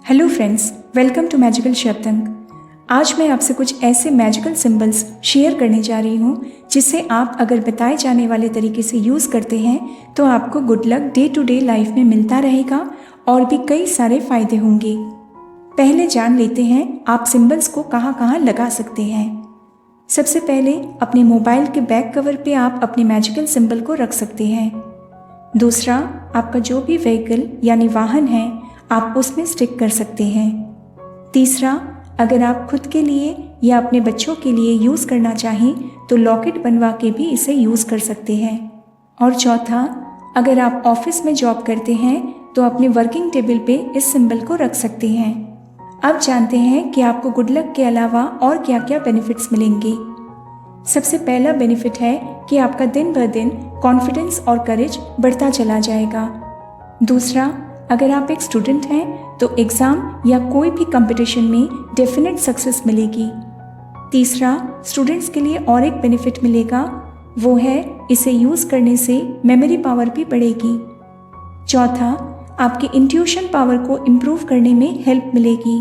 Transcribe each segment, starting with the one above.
Hello friends, welcome to magical Shabdang. आज मैं आपसे कुछ ऐसे मैजिकल सिंबल्स शेयर करने जा रही हूँ जिसे आप अगर बताए जाने वाले तरीके से यूज़ करते हैं तो आपको good luck day to day life में मिलता रहेगा और भी कई सारे फायदे होंगे। पहले जान लेते हैं आप सिंबल्स को कहाँ कहाँ लगा सकते हैं। सबसे पहले अपने मोबाइल के बैक कवर पे आप अपने मैजिकल सिंबल को रख सकते हैं। दूसरा, आपका जो भी व्हीकल यानी वाहन है आप उसमें स्टिक कर सकते हैं। तीसरा, अगर आप खुद के लिए या अपने बच्चों के लिए यूज़ करना चाहें तो लॉकेट बनवा के भी इसे यूज़ कर सकते हैं। और चौथा, अगर आप ऑफिस में जॉब करते हैं तो अपने वर्किंग टेबल पे इस सिंबल को रख सकते हैं। अब जानते हैं कि आपको गुड लक के अलावा और क्या क्या बेनिफिट्स मिलेंगे। सबसे पहला बेनिफिट है कि आपका दिन ब दिन कॉन्फिडेंस और करेज बढ़ता चला जाएगा। दूसरा, अगर आप एक स्टूडेंट हैं तो एग्ज़ाम या कोई भी कंपटीशन में डेफिनेट सक्सेस मिलेगी। तीसरा, स्टूडेंट्स के लिए और एक बेनिफिट मिलेगा, वो है इसे यूज़ करने से मेमोरी पावर भी बढ़ेगी। चौथा, आपकी इंट्यूशन पावर को इम्प्रूव करने में हेल्प मिलेगी।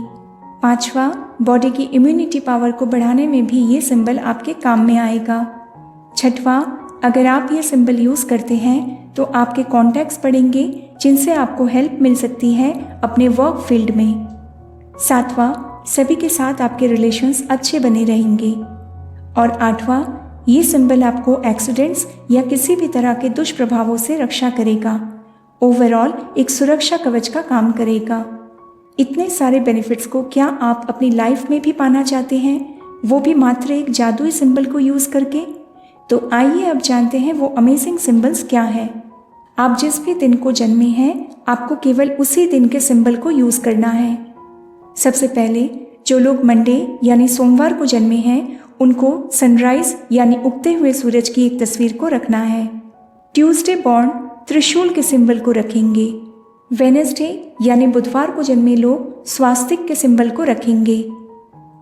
पांचवा, बॉडी की इम्यूनिटी पावर को बढ़ाने में भी ये सिंबल आपके काम में आएगा। छठवां, अगर आप ये सिंबल यूज़ करते हैं तो आपके कॉन्टैक्ट्स बढ़ेंगे जिनसे आपको हेल्प मिल सकती है अपने वर्क फील्ड में। सातवां, सभी के साथ आपके रिलेशंस अच्छे बने रहेंगे। और आठवां, ये सिंबल आपको एक्सीडेंट्स या किसी भी तरह के दुष्प्रभावों से रक्षा करेगा। ओवरऑल एक सुरक्षा कवच का काम करेगा। इतने सारे बेनिफिट्स को क्या आप अपनी लाइफ में भी पाना चाहते हैं, वो भी मात्र एक जादुई सिंबल को यूज़ करके? तो आइए अब जानते हैं वो अमेजिंग सिंबल्स क्या है। आप जिस भी दिन को जन्मे हैं आपको केवल उसी दिन के सिंबल को यूज़ करना है। सबसे पहले जो लोग मंडे यानी सोमवार को जन्मे हैं उनको सनराइज यानी उगते हुए सूरज की एक तस्वीर को रखना है। ट्यूसडे बॉर्न त्रिशूल के सिंबल को रखेंगे। वेडनेसडे यानी बुधवार को जन्मे लोग स्वास्तिक के सिंबल को रखेंगे।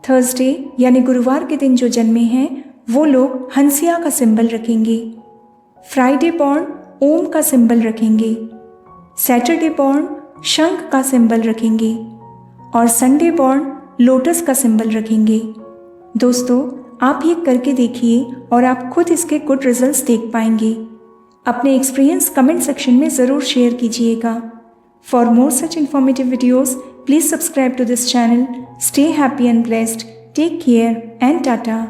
थर्सडे यानी गुरुवार के दिन जो जन्मे हैं वो लोग हंसिया का सिंबल रखेंगे। फ्राइडे बॉर्न ओम का सिंबल रखेंगे। सैटरडे बॉर्न शंख का सिंबल रखेंगे और संडे बॉर्न लोटस का सिंबल रखेंगे। दोस्तों, आप ये करके देखिए और आप खुद इसके गुड रिजल्ट्स देख पाएंगे। अपने एक्सपीरियंस कमेंट सेक्शन में ज़रूर शेयर कीजिएगा। For more such informative videos please subscribe to this channel. Stay happy and blessed. Take care and Tata.